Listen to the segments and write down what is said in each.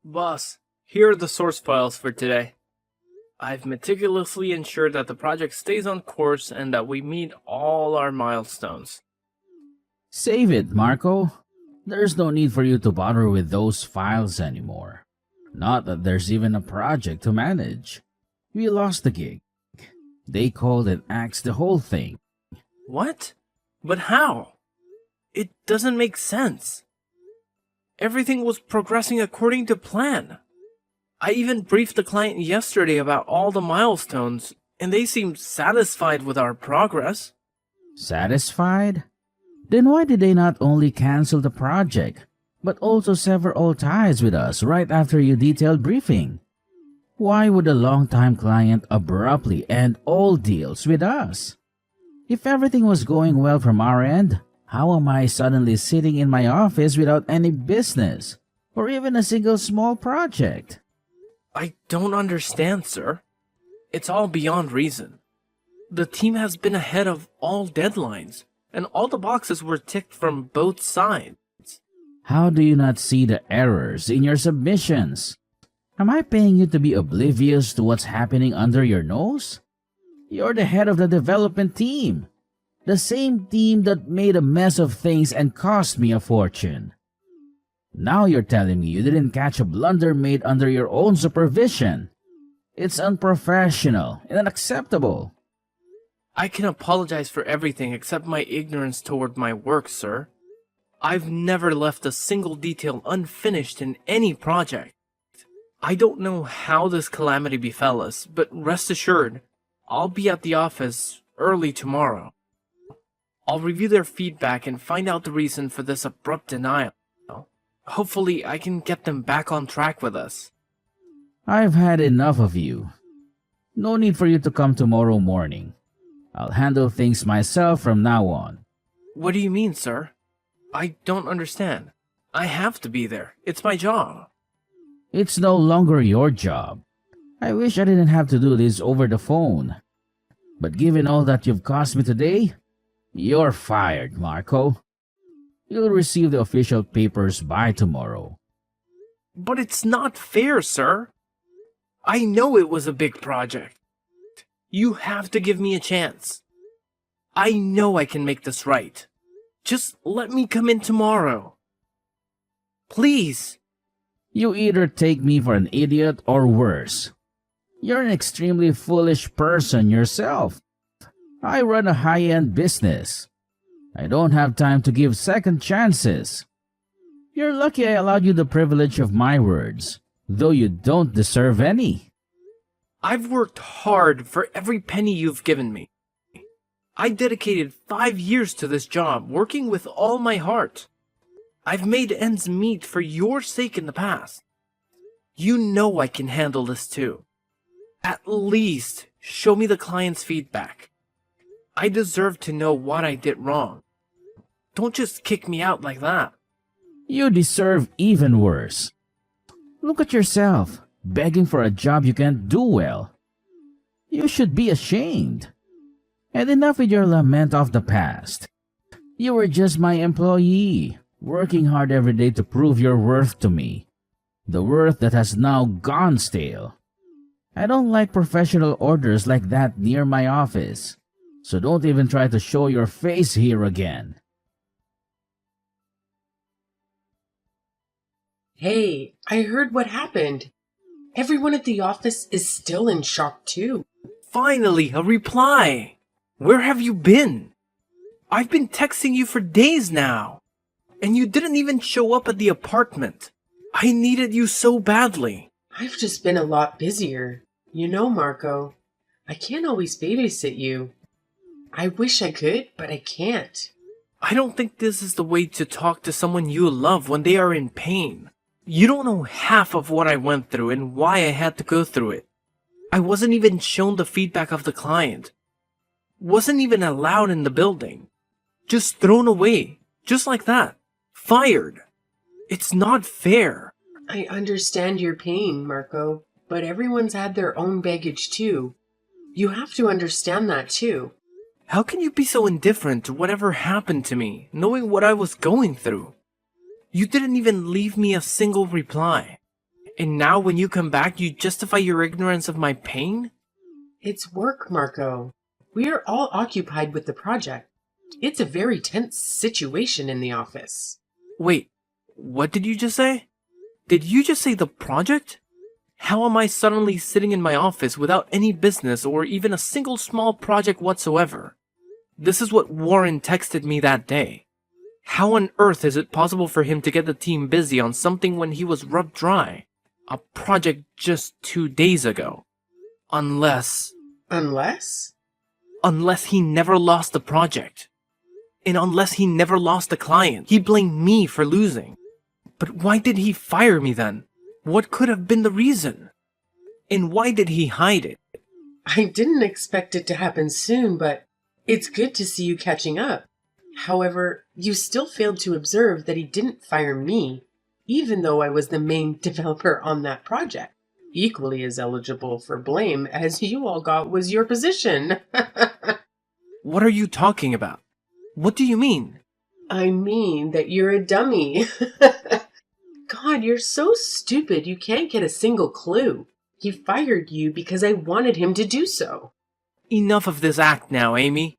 Boss, here are the source files for today. I've meticulously ensured that the project stays on course and that we meet all our milestones. Save it, Marco. There's no need for you to bother with those files anymore. Not that there's even a project to manage. We lost the gig. They called and axed the whole thing. What? But how? It doesn't make sense. Everything was progressing according to plan. I even briefed the client yesterday about all the milestones, and they seemed satisfied with our progress. Satisfied? Then why did they not only cancel the project, but also sever all ties with us right after your detailed briefing? Why would a long-time client abruptly end all deals with us? If everything was going well from our end, how am I suddenly sitting in my office without any business, or even a single small project? I don't understand, sir. It's all beyond reason. The team has been ahead of all deadlines, and all the boxes were ticked from both sides. How do you not see the errors in your submissions? Am I paying you to be oblivious to what's happening under your nose? You're the head of the development team. The same team that made a mess of things and cost me a fortune. Now you're telling me you didn't catch a blunder made under your own supervision. It's unprofessional and unacceptable. I can apologize for everything except my ignorance toward my work, sir. I've never left a single detail unfinished in any project. I don't know how this calamity befell us, but rest assured, I'll be at the office early tomorrow. I'll review their feedback and find out the reason for this abrupt denial. Hopefully, I can get them back on track with us. I've had enough of you. No need for you to come tomorrow morning. I'll handle things myself from now on. What do you mean, sir? I don't understand. I have to be there. It's my job. It's no longer your job. I wish I didn't have to do this over the phone. But given all that you've cost me today, you're fired, Marco. You'll receive the official papers by tomorrow. But it's not fair, sir. I know it was a big project. You have to give me a chance. I know I can make this right. Just let me come in tomorrow. Please. You either take me for an idiot or worse. You're an extremely foolish person yourself. I run a high-end business. I don't have time to give second chances. You're lucky I allowed you the privilege of my words, though you don't deserve any. I've worked hard for every penny you've given me. I dedicated 5 years to this job, working with all my heart. I've made ends meet for your sake in the past. You know I can handle this too. At least show me the client's feedback. I deserve to know what I did wrong. Don't just kick me out like that. You deserve even worse. Look at yourself, begging for a job you can't do well. You should be ashamed. And enough with your lament of the past. You were just my employee, working hard every day to prove your worth to me. The worth that has now gone stale. I don't like professional orders like that near my office. So don't even try to show your face here again. Hey, I heard what happened. Everyone at the office is still in shock too. Finally, a reply. Where have you been? I've been texting you for days now. And you didn't even show up at the apartment. I needed you so badly. I've just been a lot busier. You know, Marco, I can't always babysit you. I wish I could, but I can't. I don't think this is the way to talk to someone you love when they are in pain. You don't know half of what I went through and why I had to go through it. I wasn't even shown the feedback of the client. Wasn't even allowed in the building. Just thrown away. Just like that. Fired. It's not fair. I understand your pain, Marco, but everyone's had their own baggage too. You have to understand that too. How can you be so indifferent to whatever happened to me, knowing what I was going through? You didn't even leave me a single reply. And now when you come back, you justify your ignorance of my pain? It's work, Marco. We are all occupied with the project. It's a very tense situation in the office. Wait, what did you just say? Did you just say the project? How am I suddenly sitting in my office without any business or even a single small project whatsoever? This is what Warren texted me that day. How on earth is it possible for him to get the team busy on something when he was rubbed dry? A project just 2 days ago. Unless he never lost the project. And unless he never lost a client, he blamed me for losing. But why did he fire me then? What could have been the reason? And why did he hide it? I didn't expect it to happen soon, but it's good to see you catching up. However, you still failed to observe that he didn't fire me, even though I was the main developer on that project. Equally as eligible for blame as you all got was your position. What are you talking about? What do you mean? I mean that you're a dummy. God, you're so stupid you can't get a single clue. He fired you because I wanted him to do so. Enough of this act now, Amy.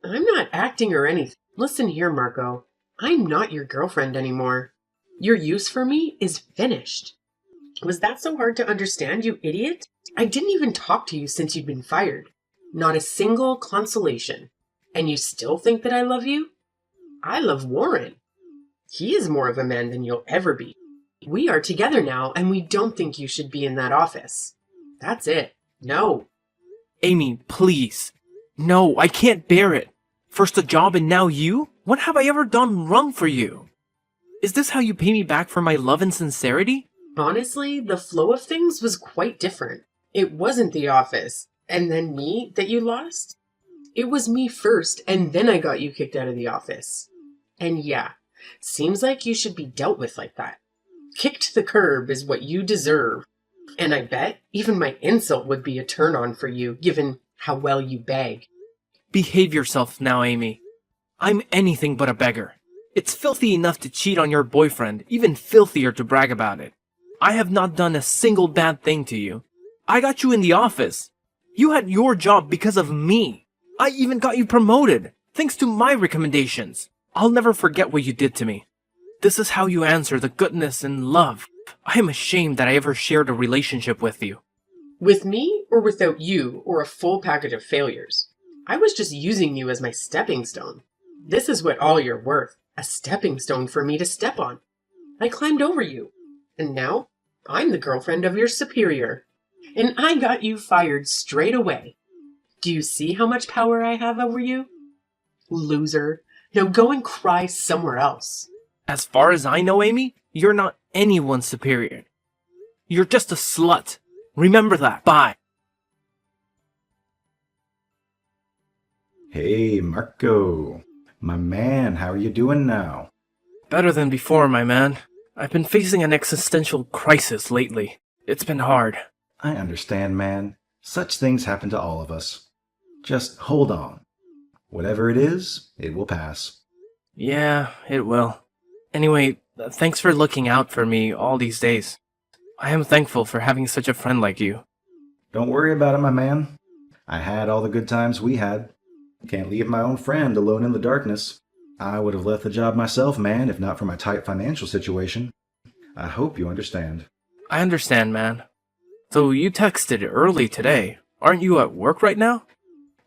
I'm not acting or anything. Listen here, Marco. I'm not your girlfriend anymore. Your use for me is finished. Was that so hard to understand, you idiot? I didn't even talk to you since you'd been fired. Not a single consolation. And you still think that I love you? I love Warren. He is more of a man than you'll ever be. We are together now, and we don't think you should be in that office. That's it. No. Amy, please. No, I can't bear it. First a job and now you? What have I ever done wrong for you? Is this how you pay me back for my love and sincerity? Honestly, the flow of things was quite different. It wasn't the office, and then me that you lost. It was me first, and then I got you kicked out of the office. And yeah, seems like you should be dealt with like that. Kicked to the curb is what you deserve. And I bet even my insult would be a turn on for you, given how well you beg. Behave yourself now, Amy. I'm anything but a beggar. It's filthy enough to cheat on your boyfriend, even filthier to brag about it. I have not done a single bad thing to you. I got you in the office. You had your job because of me. I even got you promoted, thanks to my recommendations. I'll never forget what you did to me. This is how you answer the goodness and love. I am ashamed that I ever shared a relationship with you. With me or without you or a full package of failures? I was just using you as my stepping stone. This is what all you're worth, a stepping stone for me to step on. I climbed over you, and now I'm the girlfriend of your superior. And I got you fired straight away. Do you see how much power I have over you? Loser. Now go and cry somewhere else. As far as I know, Amy, you're not anyone's superior. You're just a slut. Remember that. Bye. Hey, Marco. My man, how are you doing now? Better than before, my man. I've been facing an existential crisis lately. It's been hard. I understand, man. Such things happen to all of us. Just hold on. Whatever it is, it will pass. Yeah, it will. Anyway, thanks for looking out for me all these days. I am thankful for having such a friend like you. Don't worry about it, my man. I had all the good times we had. Can't leave my own friend alone in the darkness. I would have left the job myself, man, if not for my tight financial situation. I hope you understand. I understand, man. So you texted early today. Aren't you at work right now?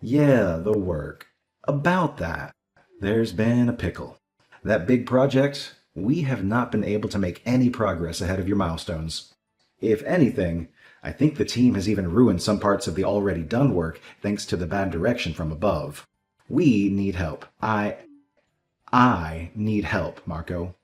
Yeah, the work. About that, there's been a pickle. That big project, we have not been able to make any progress ahead of your milestones. If anything, I think the team has even ruined some parts of the already done work thanks to the bad direction from above. We need help. I need help, Marco.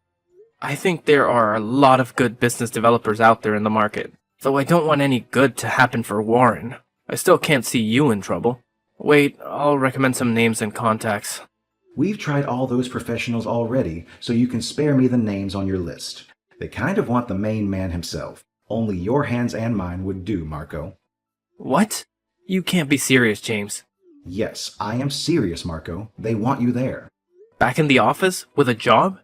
I think there are a lot of good business developers out there in the market. Though I don't want any good to happen for Warren. I still can't see you in trouble. Wait, I'll recommend some names and contacts. We've tried all those professionals already, so you can spare me the names on your list. They kind of want the main man himself. Only your hands and mine would do, Marco. What? You can't be serious, James. Yes, I am serious, Marco. They want you there. Back in the office? With a job?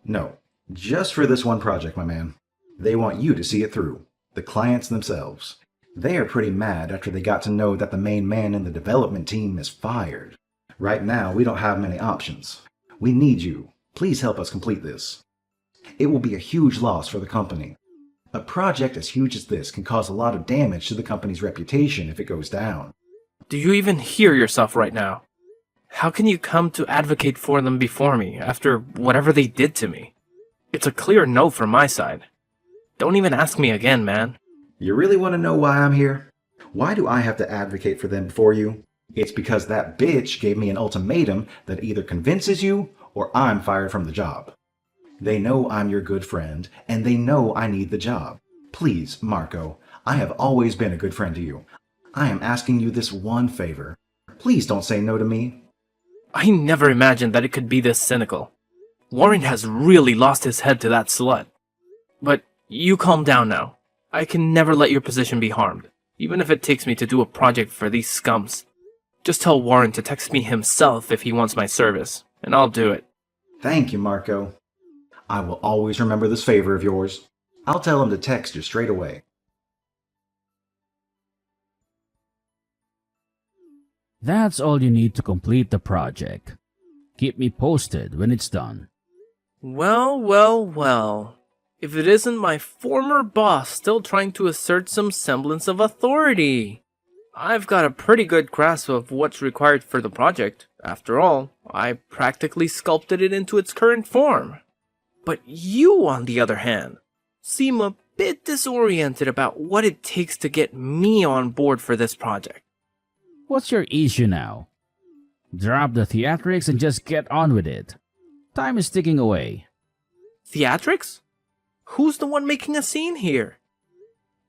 No, just for this one project, my man. They want you to see it through. The clients themselves. They are pretty mad after they got to know that the main man in the development team is fired. Right now, we don't have many options. We need you. Please help us complete this. It will be a huge loss for the company. A project as huge as this can cause a lot of damage to the company's reputation if it goes down. Do you even hear yourself right now? How can you come to advocate for them before me after whatever they did to me? It's a clear no from my side. Don't even ask me again, man. You really want to know why I'm here? Why do I have to advocate for them before you? It's because that bitch gave me an ultimatum that either convinces you or I'm fired from the job. They know I'm your good friend, and they know I need the job. Please, Marco, I have always been a good friend to you. I am asking you this one favor. Please don't say no to me. I never imagined that it could be this cynical. Warren has really lost his head to that slut. But you calm down now. I can never let your position be harmed, even if it takes me to do a project for these scums. Just tell Warren to text me himself if he wants my service, and I'll do it. Thank you, Marco. I will always remember this favor of yours. I'll tell him to text you straight away. That's all you need to complete the project. Keep me posted when it's done. Well, well, well. If it isn't my former boss still trying to assert some semblance of authority. I've got a pretty good grasp of what's required for the project. After all, I practically sculpted it into its current form. But you, on the other hand, seem a bit disoriented about what it takes to get me on board for this project. What's your issue now? Drop the theatrics and just get on with it. Time is ticking away. Theatrics? Who's the one making a scene here?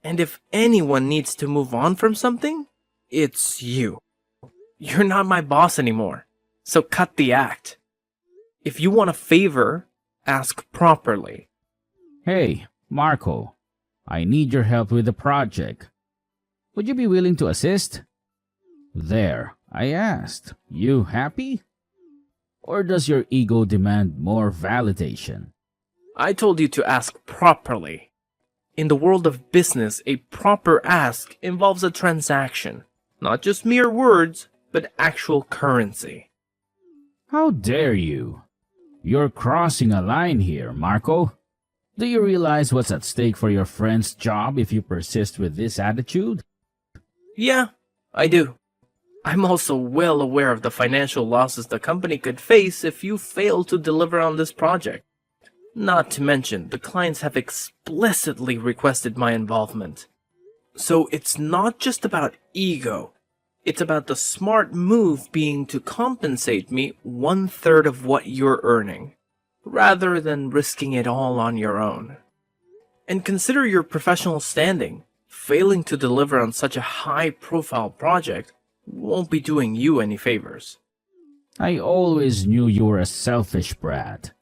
And if anyone needs to move on from something, it's you. You're not my boss anymore, so cut the act. If you want a favor, ask properly. Hey, Marco, I need your help with the project. Would you be willing to assist? There, I asked. You happy? Or does your ego demand more validation? I told you to ask properly. In the world of business, a proper ask involves a transaction. Not just mere words, but actual currency. How dare you? You're crossing a line here, Marco. Do you realize what's at stake for your friend's job if you persist with this attitude? Yeah, I do. I'm also well aware of the financial losses the company could face if you fail to deliver on this project. Not to mention, the clients have explicitly requested my involvement. So it's not just about ego. It's about the smart move being to compensate me 1/3 of what you're earning, rather than risking it all on your own. And consider your professional standing. Failing to deliver on such a high-profile project won't be doing you any favors. I always knew you were a selfish brat.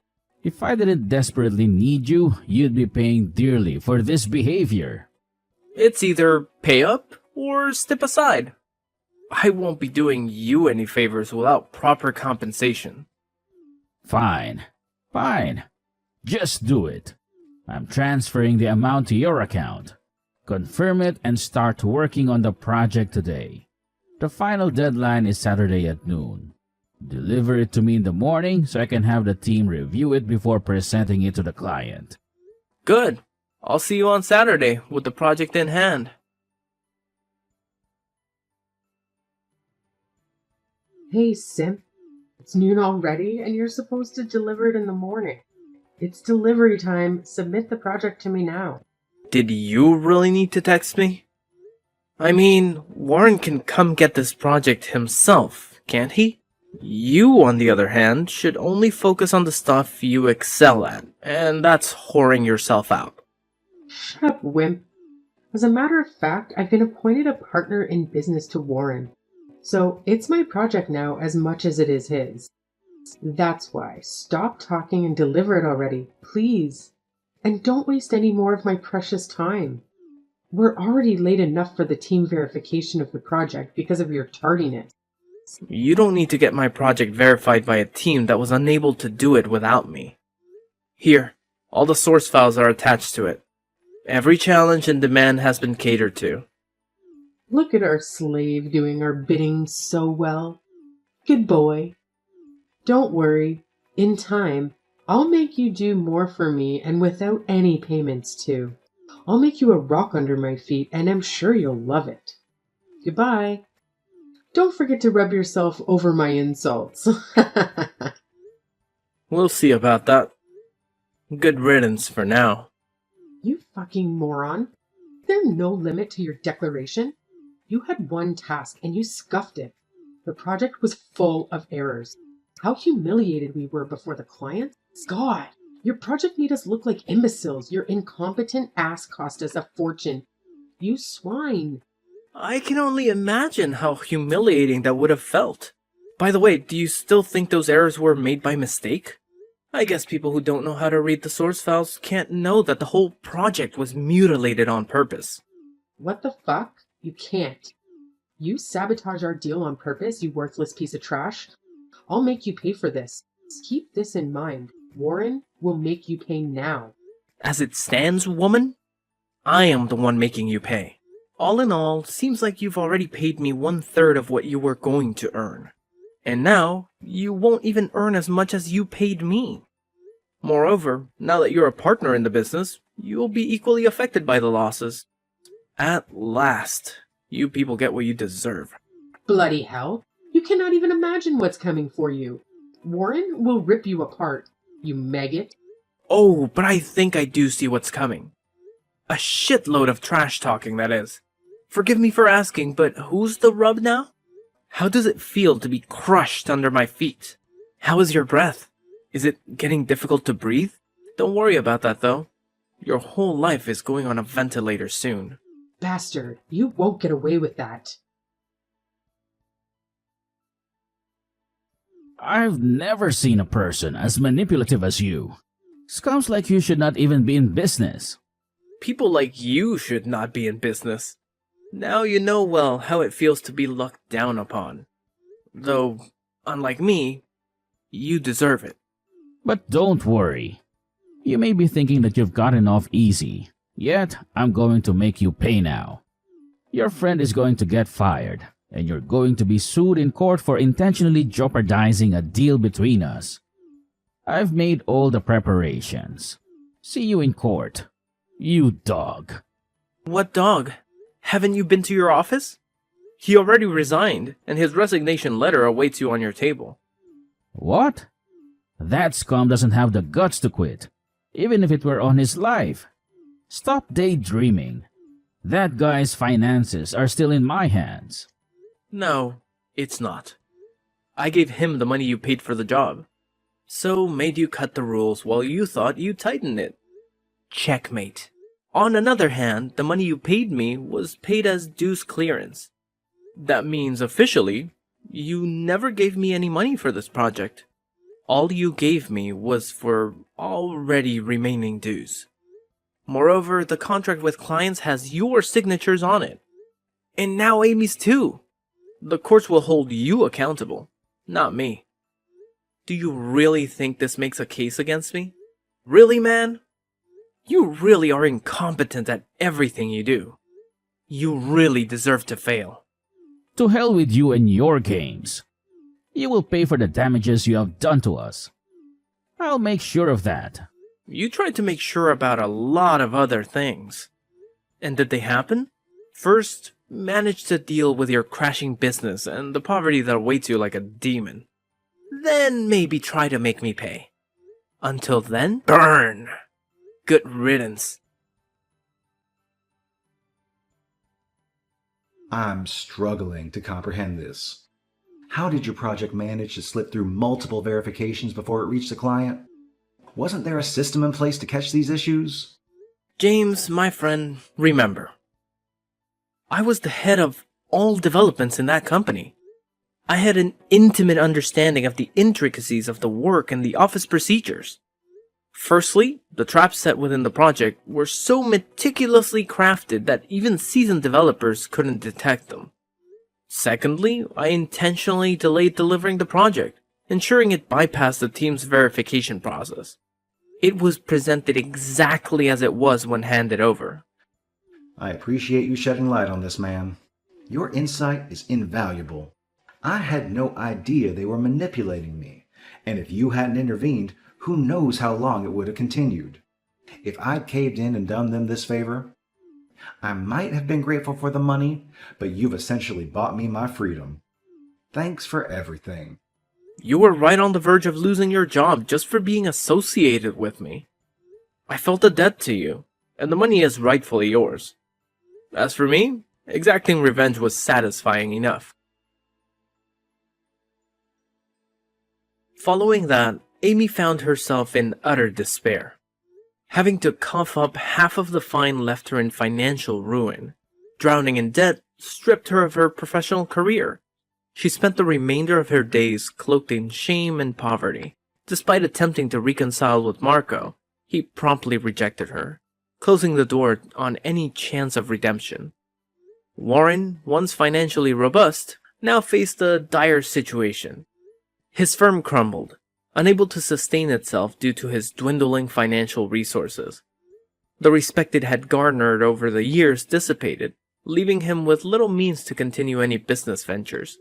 If I didn't desperately need you, you'd be paying dearly for this behavior. It's either pay up or step aside. I won't be doing you any favors without proper compensation. Fine. Fine. Just do it. I'm transferring the amount to your account. Confirm it and start working on the project today. The final deadline is Saturday at noon. Deliver it to me in the morning so I can have the team review it before presenting it to the client. Good. I'll see you on Saturday with the project in hand. Hey, Simp. It's noon already, and you're supposed to deliver it in the morning. It's delivery time. Submit the project to me now. Did you really need to text me? I mean, Warren can come get this project himself, can't he? You, on the other hand, should only focus on the stuff you excel at, and that's whoring yourself out. Shut up, wimp. As a matter of fact, I've been appointed a partner in business to Warren. So it's my project now as much as it is his. That's why. Stop talking and deliver it already, please. And don't waste any more of my precious time. We're already late enough for the team verification of the project because of your tardiness. You don't need to get my project verified by a team that was unable to do it without me. Here, all the source files are attached to it. Every challenge and demand has been catered to. Look at our slave doing our bidding so well. Good boy. Don't worry. In time, I'll make you do more for me and without any payments too. I'll make you a rock under my feet and I'm sure you'll love it. Goodbye. Don't forget to rub yourself over my insults. We'll see about that. Good riddance for now. You fucking moron. Is there no limit to your declaration? You had one task and you scuffed it. The project was full of errors. How humiliated we were before the client. God, your project made us look like imbeciles. Your incompetent ass cost us a fortune. You swine. I can only imagine how humiliating that would have felt. By the way, do you still think those errors were made by mistake? I guess people who don't know how to read the source files can't know that the whole project was mutilated on purpose. What the fuck? You can't. You sabotage our deal on purpose, you worthless piece of trash. I'll make you pay for this. Keep this in mind. Warren will make you pay now. As it stands, woman, I am the one making you pay. All in all, seems like you've already paid me 1/3 of what you were going to earn. And now, you won't even earn as much as you paid me. Moreover, now that you're a partner in the business, you'll be equally affected by the losses. At last, you people get what you deserve. Bloody hell. You cannot even imagine what's coming for you. Warren will rip you apart, you maggot. Oh, but I think I do see what's coming. A shitload of trash talking, that is. Forgive me for asking, but who's the rub now? How does it feel to be crushed under my feet? How is your breath? Is it getting difficult to breathe? Don't worry about that, though. Your whole life is going on a ventilator soon. Bastard, you won't get away with that. I've never seen a person as manipulative as you. Scums like you should not even be in business. People like you should not be in business. Now you know well how it feels to be looked down upon. Though, unlike me, you deserve it. But don't worry. You may be thinking that you've gotten off easy, yet I'm going to make you pay now. Your friend is going to get fired, and you're going to be sued in court for intentionally jeopardizing a deal between us. I've made all the preparations. See you in court. You dog. What dog? Haven't you been to your office? He already resigned, and his resignation letter awaits you on your table. What? That scum doesn't have the guts to quit, even if it were on his life. Stop daydreaming. That guy's finances are still in my hands. No, it's not. I gave him the money you paid for the job. So made you cut the rules while you thought you'd tighten it. Checkmate. On another hand, the money you paid me was paid as dues clearance. That means officially, you never gave me any money for this project. All you gave me was for already remaining dues. Moreover, the contract with clients has your signatures on it. And now Amy's too. The courts will hold you accountable, not me. Do you really think this makes a case against me? Really, man? You really are incompetent at everything you do. You really deserve to fail. To hell with you and your games. You will pay for the damages you have done to us. I'll make sure of that. You tried to make sure about a lot of other things. And did they happen? First, manage to deal with your crashing business and the poverty that awaits you like a demon. Then maybe try to make me pay. Until then, burn! Good riddance. I'm struggling to comprehend this. How did your project manage to slip through multiple verifications before it reached the client? Wasn't there a system in place to catch these issues? James, my friend, remember. I was the head of all developments in that company. I had an intimate understanding of the intricacies of the work and the office procedures. Firstly, the traps set within the project were so meticulously crafted that even seasoned developers couldn't detect them. Secondly, I intentionally delayed delivering the project, ensuring it bypassed the team's verification process. It was presented exactly as it was when handed over. I appreciate you shedding light on this, man. Your insight is invaluable. I had no idea they were manipulating me, and if you hadn't intervened, who knows how long it would have continued. If I'd caved in and done them this favor, I might have been grateful for the money, but you've essentially bought me my freedom. Thanks for everything. You were right on the verge of losing your job just for being associated with me. I felt a debt to you, and the money is rightfully yours. As for me, exacting revenge was satisfying enough. Following that, Amy found herself in utter despair. Having to cough up half of the fine left her in financial ruin. Drowning in debt stripped her of her professional career. She spent the remainder of her days cloaked in shame and poverty. Despite attempting to reconcile with Marco, he promptly rejected her, closing the door on any chance of redemption. Warren, once financially robust, now faced a dire situation. His firm crumbled, unable to sustain itself due to his dwindling financial resources. The respect it had garnered over the years dissipated, leaving him with little means to continue any business ventures.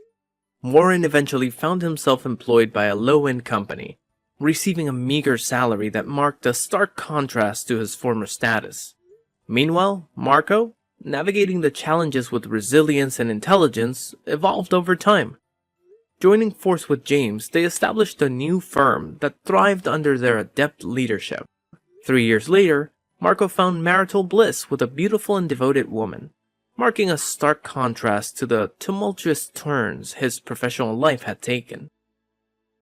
Warren eventually found himself employed by a low-end company, receiving a meager salary that marked a stark contrast to his former status. Meanwhile, Marco, navigating the challenges with resilience and intelligence, evolved over time. Joining force with James, they established a new firm that thrived under their adept leadership. 3 years later, Marco found marital bliss with a beautiful and devoted woman, marking a stark contrast to the tumultuous turns his professional life had taken.